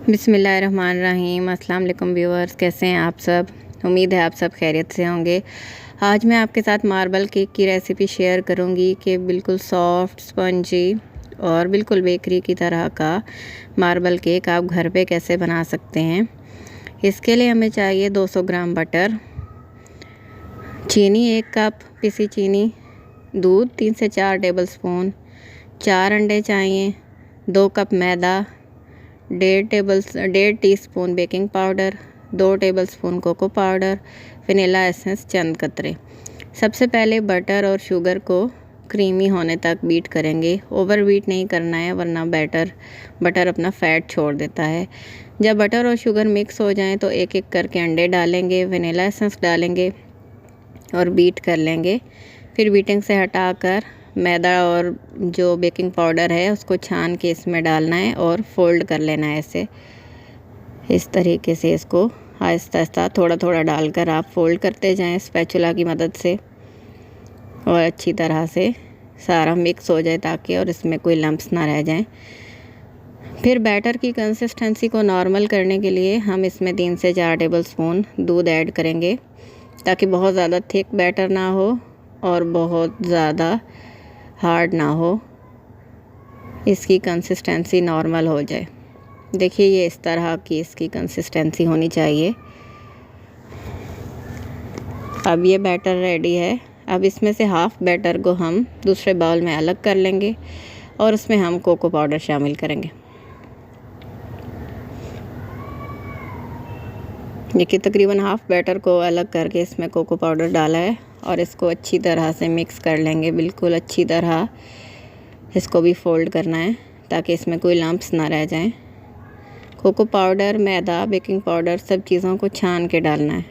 बिस्मिल्लाहिर्रहमानिर्रहीम। अस्सलाम वालेकुम व्यूअर्स, कैसे हैं आप सब? उम्मीद है आप सब खैरियत से होंगे। आज मैं आपके साथ मार्बल केक की रेसिपी शेयर करूंगी कि बिल्कुल सॉफ्ट, स्पंजी और बिल्कुल बेकरी की तरह का मार्बल केक आप घर पे कैसे बना सकते हैं। इसके लिए हमें चाहिए 200 ग्राम बटर, चीनी 1 कप पिसी चीनी, दूध 3 से 4 टेबलस्पून, 4 अंडे चाहिए, 2 कप मैदा, 1.5 teaspoon baking powder, 2 tablespoon cocoa powder, vanilla essence चंद कतरे। सबसे पहले बटर और शुगर को क्रीमी होने तक बीट करेंगे। ओवर बीट नहीं करना है वरना बटर अपना फ़ैट छोड़ देता है। जब बटर और शुगर मिक्स हो जाएं तो एक एक करके अंडे डालेंगे, वनीला एसेंस डालेंगे और बीट कर लेंगे। फिर बीटिंग से हटाकर मैदा और जो बेकिंग पाउडर है उसको छान के इसमें डालना है और फोल्ड कर लेना है ऐसे। इस तरीके से इसको आहिस्ता आहिस्ता थोड़ा थोड़ा डालकर आप फोल्ड करते जाएं स्पैचुला की मदद से और अच्छी तरह से सारा मिक्स हो जाए ताकि और इसमें कोई लम्प्स ना रह जाएं। फिर बैटर की कंसिस्टेंसी को नॉर्मल करने के लिए हम इसमें 3 से 4 टेबलस्पून दूध ऐड करेंगे ताकि बहुत ज़्यादा थिक बैटर ना हो और बहुत ज़्यादा हार्ड ना हो, इसकी कंसिस्टेंसी नॉर्मल हो जाए। देखिए ये इस तरह की इसकी कंसिस्टेंसी होनी चाहिए। अब ये बैटर रेडी है। अब इसमें से हाफ़ बैटर को हम दूसरे बाउल में अलग कर लेंगे और उसमें हम कोको पाउडर शामिल करेंगे। देखिए तकरीबन हाफ़ बैटर को अलग करके इसमें कोको पाउडर डाला है और इसको अच्छी तरह से मिक्स कर लेंगे। बिल्कुल अच्छी तरह इसको भी फोल्ड करना है ताकि इसमें कोई लम्प्स ना रह जाएं। कोको पाउडर, मैदा, बेकिंग पाउडर सब चीज़ों को छान के डालना है।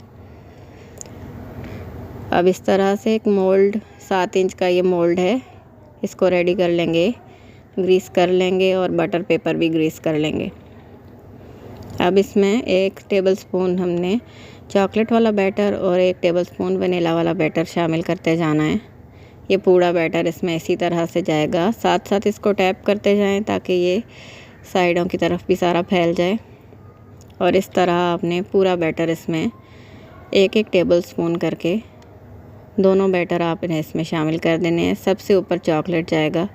अब इस तरह से एक मोल्ड 7 इंच का ये मोल्ड है, इसको रेडी कर लेंगे, ग्रीस कर लेंगे और बटर पेपर भी ग्रीस कर लेंगे। अब इसमें 1 टेबलस्पून हमने चॉकलेट वाला बैटर और 1 टेबलस्पून वनीला वाला बैटर शामिल करते जाना है। ये पूरा बैटर इसमें इसी तरह से जाएगा। साथ साथ इसको टैप करते जाएं ताकि ये साइडों की तरफ भी सारा फैल जाए और इस तरह आपने पूरा बैटर इसमें 1-1 टेबलस्पून करके दोनों बैटर आपने इसमें शामिल कर देने हैं। सबसे ऊपर चॉकलेट जाएगा।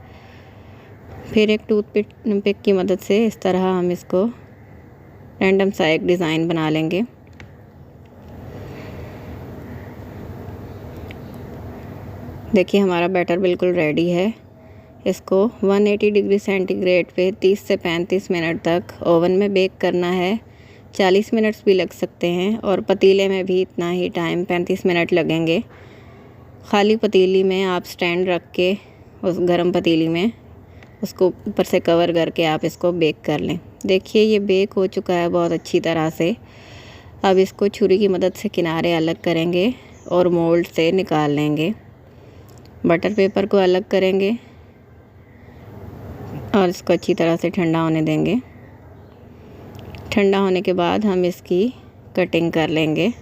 फिर एक टूथपिक की मदद से इस तरह हम इसको रैंडम सा एक डिज़ाइन बना लेंगे। देखिए हमारा बैटर बिल्कुल रेडी है। इसको 180 डिग्री सेंटीग्रेड पे 30 से 35 मिनट तक ओवन में बेक करना है। 40 मिनट्स भी लग सकते हैं और पतीले में भी इतना ही टाइम 35 मिनट लगेंगे। खाली पतीली में आप स्टैंड रख के उस गरम पतीली में उसको ऊपर से कवर करके आप इसको बेक कर लें। देखिए ये बेक हो चुका है बहुत अच्छी तरह से। अब इसको छुरी की मदद से किनारे अलग करेंगे और मोल्ड से निकाल लेंगे। बटर पेपर को अलग करेंगे और इसको अच्छी तरह से ठंडा होने देंगे। ठंडा होने के बाद हम इसकी कटिंग कर लेंगे।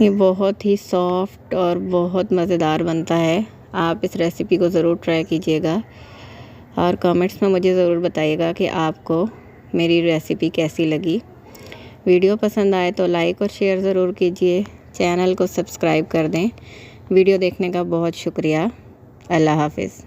ये बहुत ही सॉफ्ट और बहुत मज़ेदार बनता है। आप इस रेसिपी को ज़रूर ट्राई कीजिएगा और कमेंट्स में मुझे ज़रूर बताइएगा कि आपको मेरी रेसिपी कैसी लगी। वीडियो पसंद आए तो लाइक और शेयर ज़रूर कीजिए। चैनल को सब्सक्राइब कर दें। वीडियो देखने का बहुत शुक्रिया। अल्लाह हाफ़िज़।